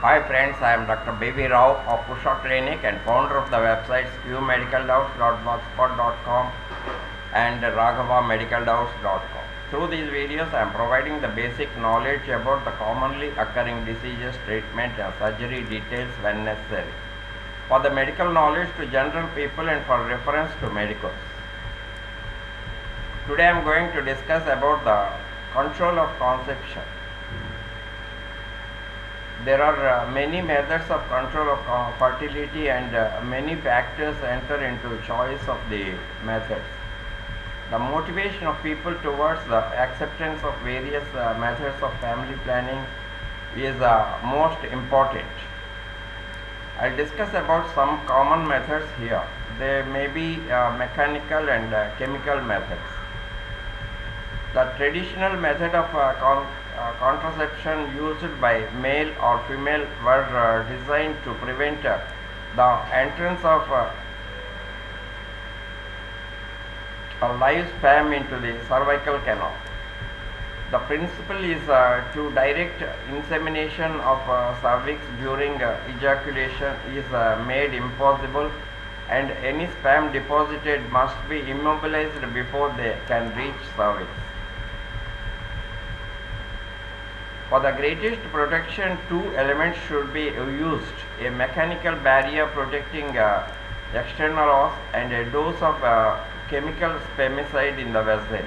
Hi friends, I am Dr. Baby Rao of Pusha Clinic and founder of the websites qmedicaldoubts.blogspot.com and raghavamedicaldoubts.com. Through these videos, I am providing the basic knowledge about the commonly occurring diseases, treatment and surgery details when necessary. For the medical knowledge to general people and for reference to medicals. Today I am going to discuss about the control of conception. There are many methods of control of fertility and many factors enter into choice of the methods. The motivation of people towards the acceptance of various methods of family planning is most important. I'll discuss about some common methods here. There may be mechanical and chemical methods. The traditional method of contraception used by male or female were designed to prevent the entrance of a live sperm into the cervical canal. The principle is to direct insemination of cervix during ejaculation is made impossible, and any sperm deposited must be immobilized before they can reach cervix. For the greatest protection, two elements should be used: a mechanical barrier protecting external os and a dose of chemical spermicide in the vessel.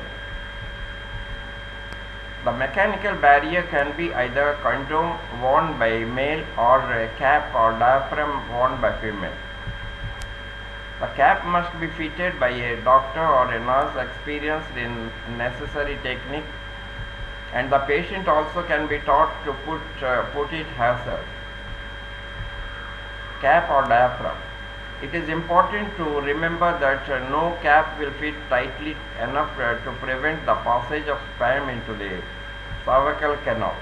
The mechanical barrier can be either condom worn by male or a cap or diaphragm worn by female. The cap must be fitted by a doctor or a nurse experienced in necessary technique, and the patient also can be taught to put it herself. Cap or diaphragm. It is important to remember that no cap will fit tightly enough to prevent the passage of sperm into the cervical canal.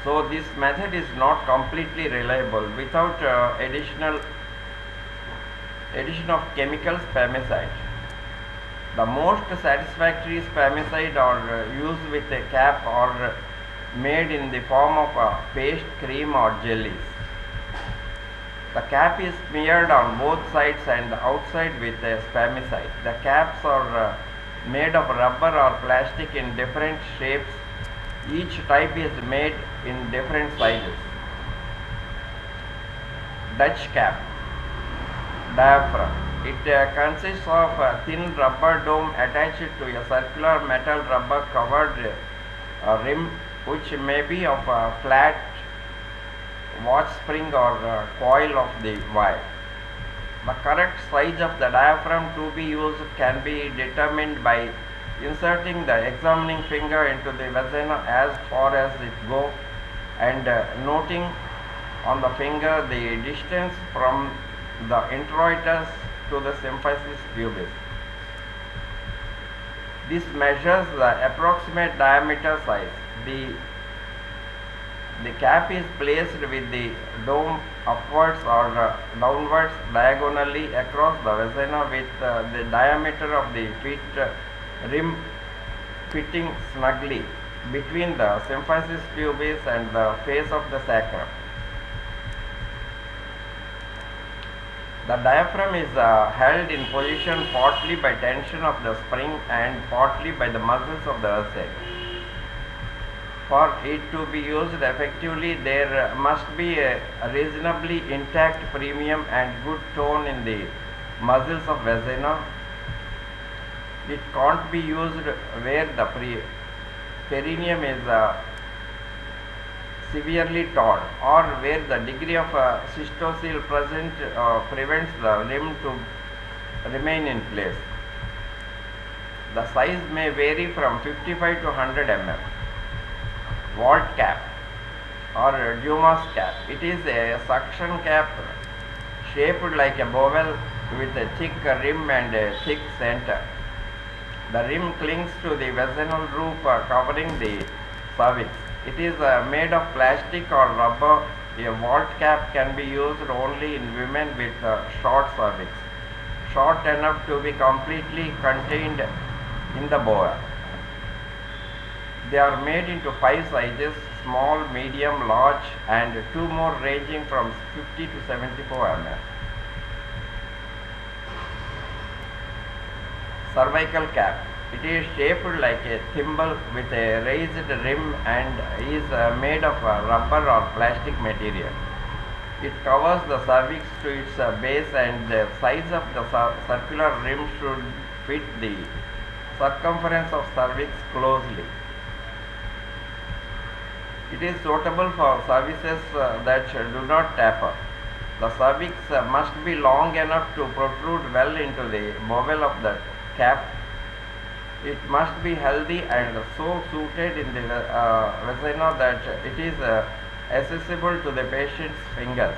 So this method is not completely reliable without addition of chemical spermicide. The most satisfactory spermicide are used with a cap or made in the form of a paste, cream or jellies. The cap is smeared on both sides and outside with a spermicide. The caps are made of rubber or plastic in different shapes. Each type is made in different sizes. Dutch cap. Diaphragm. It consists of a thin rubber dome attached to a circular metal rubber covered rim, which may be of a flat watch spring or coil of the wire. The correct size of the diaphragm to be used can be determined by inserting the examining finger into the vagina as far as it goes and noting on the finger the distance from the introitus to the symphysis pubis. This measures the approximate diameter size. The cap is placed with the dome upwards or downwards diagonally across the vagina with the diameter of the rim fitting snugly between the symphysis pubis and the face of the sacrum. The diaphragm is held in position partly by tension of the spring and partly by the muscles of the vessel. For it to be used effectively, there must be a reasonably intact premium and good tone in the muscles of vagina. It can't be used where the perineum is severely torn or where the degree of cystocele present prevents the rim to remain in place. The size may vary from 55 to 100 mm. Vault cap or Dumas cap. It is a suction cap shaped like a bowel with a thick rim and a thick center. The rim clings to the vaginal roof covering the cervix. It is made of plastic or rubber. A vault cap can be used only in women with short cervix, short enough to be completely contained in the bowel. They are made into 5 sizes: small, medium, large, and 2 more ranging from 50 to 74 mm. Cervical cap. It is shaped like a thimble with a raised rim and is made of rubber or plastic material. It covers the cervix to its base, and the size of the circular rim should fit the circumference of cervix closely. It is suitable for services that do not taper. The cervix must be long enough to protrude well into the bowel of the cap. It must be healthy and so suited in the vagina that it is accessible to the patient's fingers.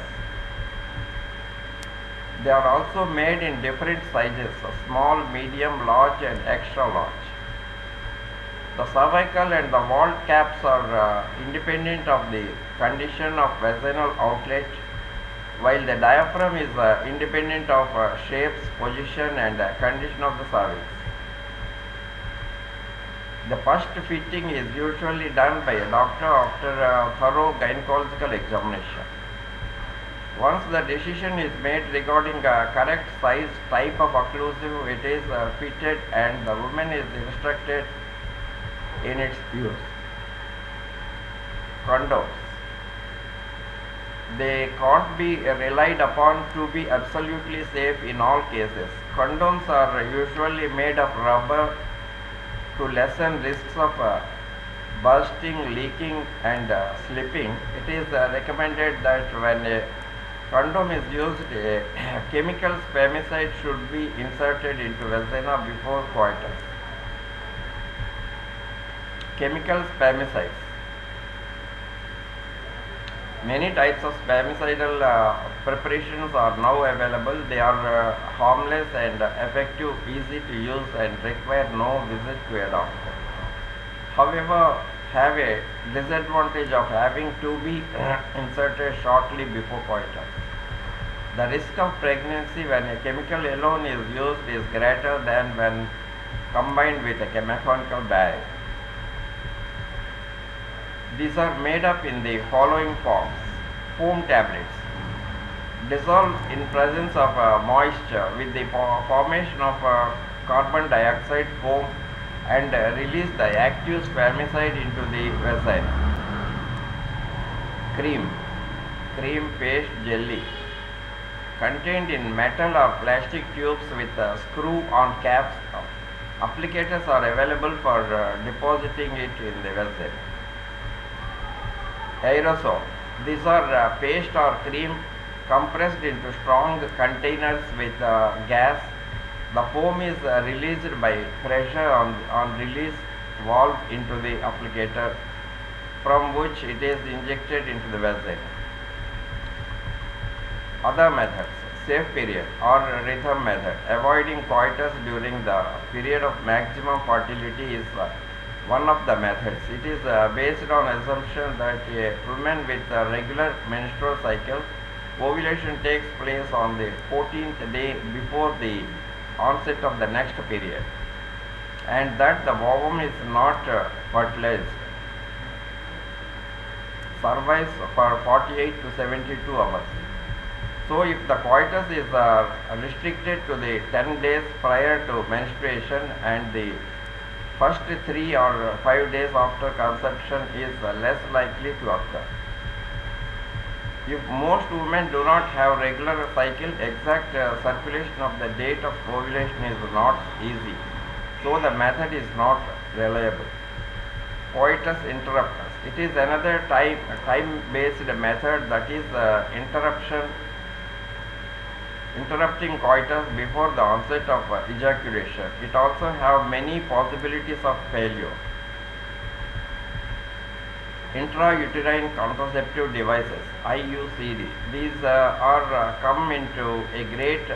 They are also made in different sizes: small, medium, large, and extra large. The cervical and the vault caps are independent of the condition of vaginal outlet, while the diaphragm is independent of shapes, position, and condition of the cervix. The first fitting is usually done by a doctor after a thorough gynecological examination. Once the decision is made regarding a correct size, type of occlusive, it is fitted and the woman is instructed in its use. Condoms. They can't be relied upon to be absolutely safe in all cases. Condoms are usually made of rubber to lessen risks of bursting, leaking, and slipping. It is recommended that when a condom is used, a chemical spermicide should be inserted into vagina before coitus. Chemical spermicides. Many types of spermicidal preparations are now available. They are harmless and effective, easy to use, and require no visit to a doctor. However, have a disadvantage of having to be inserted shortly before coitus. The risk of pregnancy when a chemical alone is used is greater than when combined with a mechanical bag. These are made up in the following forms. Foam tablets. Dissolve in presence of moisture with the formation of carbon dioxide foam and release the active spermicide into the vagina. Cream paste jelly. Contained in metal or plastic tubes with screw-on caps. Applicators are available for depositing it in the vagina. Aerosol. These are paste or cream compressed into strong containers with gas. The foam is released by pressure on release valve into the applicator, from which it is injected into the vagina. Other methods. Safe period or rhythm method. Avoiding coitus during the period of maximum fertility is one of the methods. It is based on assumption that a woman with a regular menstrual cycle, ovulation takes place on the 14th day before the onset of the next period, and that the ovum is not fertilized. Survives for 48 to 72 hours. So if the coitus is restricted to the 10 days prior to menstruation and the first 3 or 5 days after conception is less likely to occur. If most women do not have regular cycle, exact circulation of the date of ovulation is not easy, so the method is not reliable. Coitus interruptus. It is another time-based method, that is interrupting coitus before the onset of ejaculation. It also have many possibilities of failure. Intrauterine contraceptive devices, I.U.C.D. These are come into a great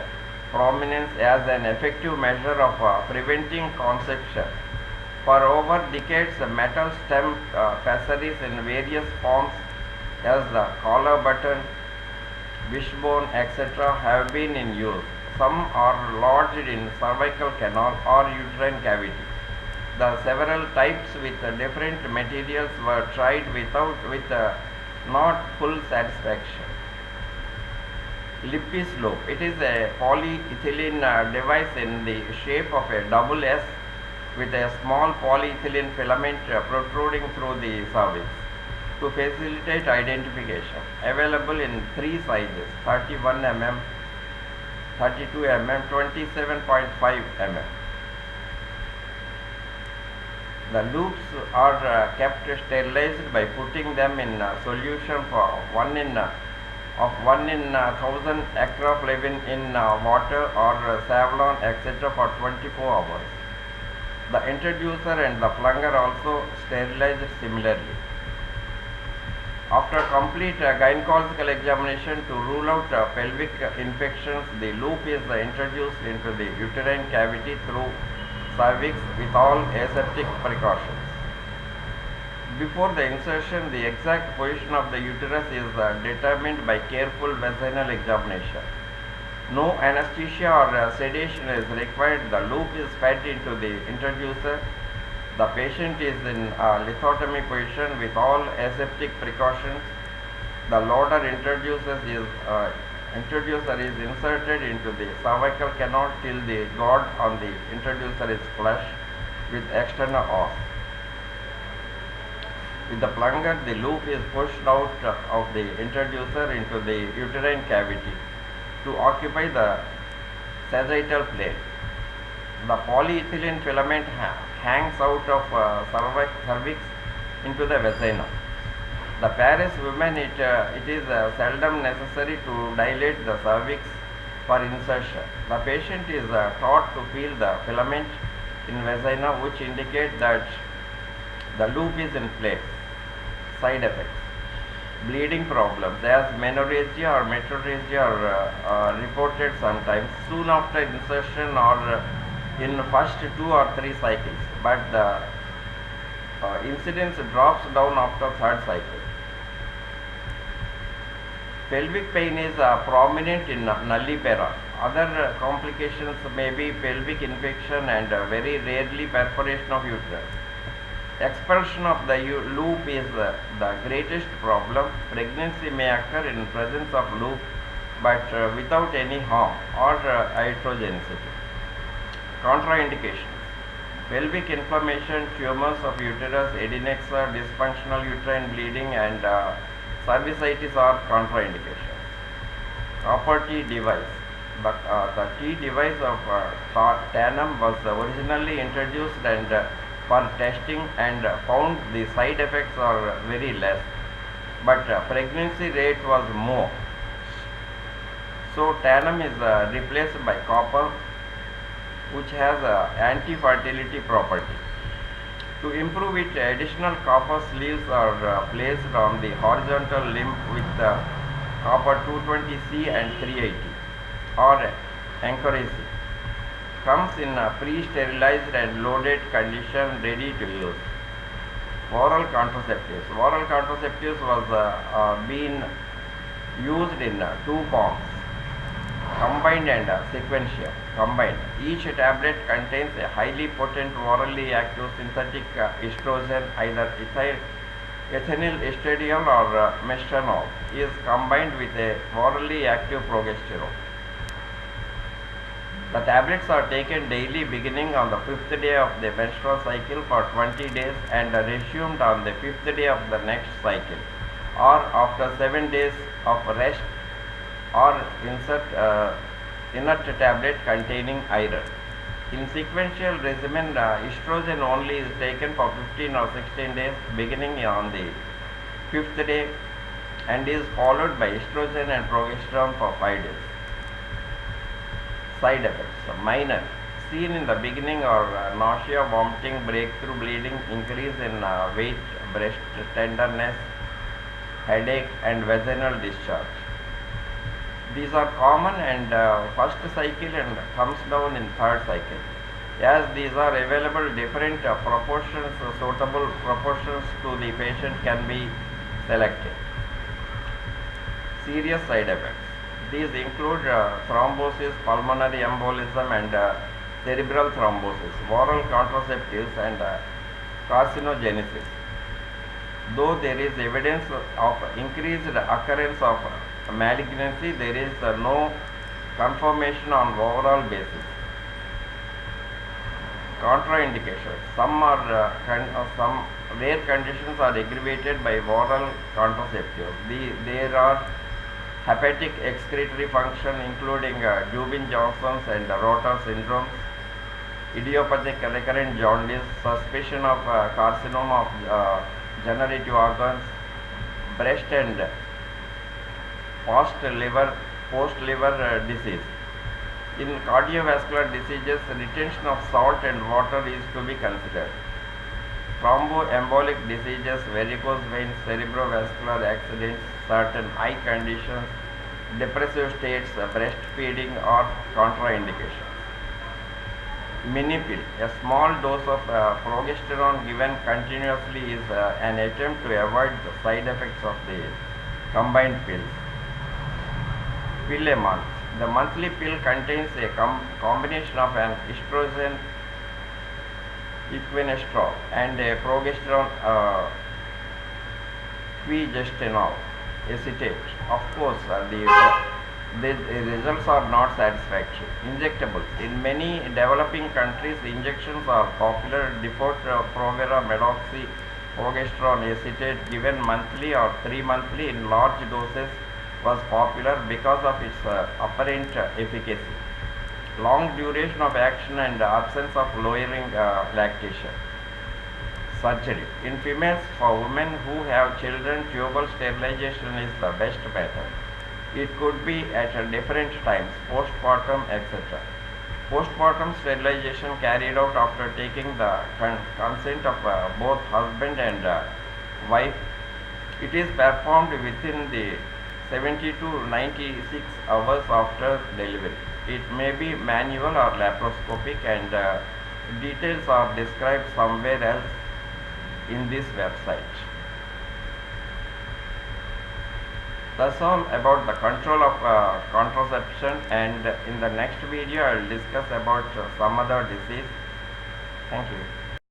prominence as an effective measure of preventing conception. For over decades, metal stem pessaries in various forms as the collar button, wishbone, etc. have been in use. Some are lodged in cervical canal or uterine cavity. The several types with different materials were tried with not full satisfaction. LIPPE'S loop. It is a polyethylene device in the shape of a double S with a small polyethylene filament protruding through the cervix to facilitate identification. Available in three sizes: 31 mm, 32 mm, 27.5 mm. The loops are kept sterilized by putting them in solution for 1 in 1000 acroflavin in water or Savlon, etc. for 24 hours. The introducer and the plunger also sterilized similarly. After complete gynecological examination to rule out pelvic infections, the loop is introduced into the uterine cavity through cervix with all aseptic precautions. Before the insertion, the exact position of the uterus is determined by careful vaginal examination. No anesthesia or sedation is required. The loop is fed into the introducer. The patient is in lithotomy position with all aseptic precautions. The loader introducer is inserted into the cervical canal till the gord on the introducer is flush with external os. With the plunger, the loop is pushed out of the introducer into the uterine cavity to occupy the sagittal plane. The polyethylene filament hangs out of cervix into the vagina. The Paris women, it is seldom necessary to dilate the cervix for insertion. The patient is taught to feel the filament in vagina, which indicate that the loop is in place. Side effects: bleeding problems as menorrhagia or metrorrhagia are reported sometimes soon after insertion or in first 2 or 3 cycles, but the incidence drops down after third cycle. Pelvic pain is prominent in nullipera. Other complications may be pelvic infection and very rarely perforation of uterus. Expulsion of the loop is the greatest problem. Pregnancy may occur in presence of loop but without any harm or iatrogenicity. Contraindications: pelvic inflammation, tumors of uterus, adnexa, dysfunctional uterine bleeding, and cervicitis are contraindications. Property: device. The T device of Tanum was originally introduced and for testing and found the side effects are very less, but pregnancy rate was more. So Tanum is replaced by copper, which has anti-fertility property. To improve it, additional copper sleeves are placed on the horizontal limb with copper 220C and 380 or anchorage. Comes in a pre-sterilized and loaded condition, ready to use. Oral contraceptives. Oral contraceptives was being used in 2 forms: combined and sequential. Combined. Each tablet contains a highly potent orally active synthetic estrogen, either ethinyl estradiol or mestranol, is combined with a orally active progesterone. The tablets are taken daily beginning on the 5th day of the menstrual cycle for 20 days and resumed on the 5th day of the next cycle, or after 7 days of rest, or inert tablet containing iron. In sequential regimen, estrogen only is taken for 15 or 16 days beginning on the 5th day and is followed by estrogen and progesterone for 5 days. Side effects: minor. Seen in the beginning are nausea, vomiting, breakthrough bleeding, increase in weight, breast tenderness, headache, and vaginal discharge. These are common and first cycle and comes down in third cycle. As these are available, different proportions, suitable proportions to the patient can be selected. Serious side effects. These include thrombosis, pulmonary embolism, and cerebral thrombosis, oral contraceptives, and carcinogenesis. Though there is evidence of increased occurrence of malignancy, there is no confirmation on overall basis. Contraindications. Some rare conditions are aggravated by oral contraceptives. There are hepatic excretory function, including Dubin-Johnson's and Rotor syndromes, idiopathic recurrent jaundice, suspicion of carcinoma of generative organs, breast and post-liver disease. In cardiovascular diseases, retention of salt and water is to be considered. Thromboembolic diseases, varicose veins, cerebrovascular accidents, certain eye conditions, depressive states, breastfeeding or contraindications. Mini pill. A small dose of progesterone given continuously is an attempt to avoid the side effects of the combined pills. Pill a month. The monthly pill contains a combination of an estrogen, equinestrol, and a progesterone quercetinol acetate. Of course, the results are not satisfactory. Injectables. In many developing countries, injections are popular. Depo-provera medoxy progesterone acetate given monthly or 3 monthly in large doses was popular because of its apparent efficacy, long duration of action, and absence of lowering lactation. Surgery. In females, for women who have children, tubal sterilization is the best method. It could be at different times, postpartum, etc. Postpartum sterilization carried out after taking the consent of both husband and wife. It is performed within the 70 to 96 hours after delivery. It may be manual or laparoscopic, and details are described somewhere else in this website. That's all about the control of contraception, and in the next video I will discuss about some other disease. Thank you.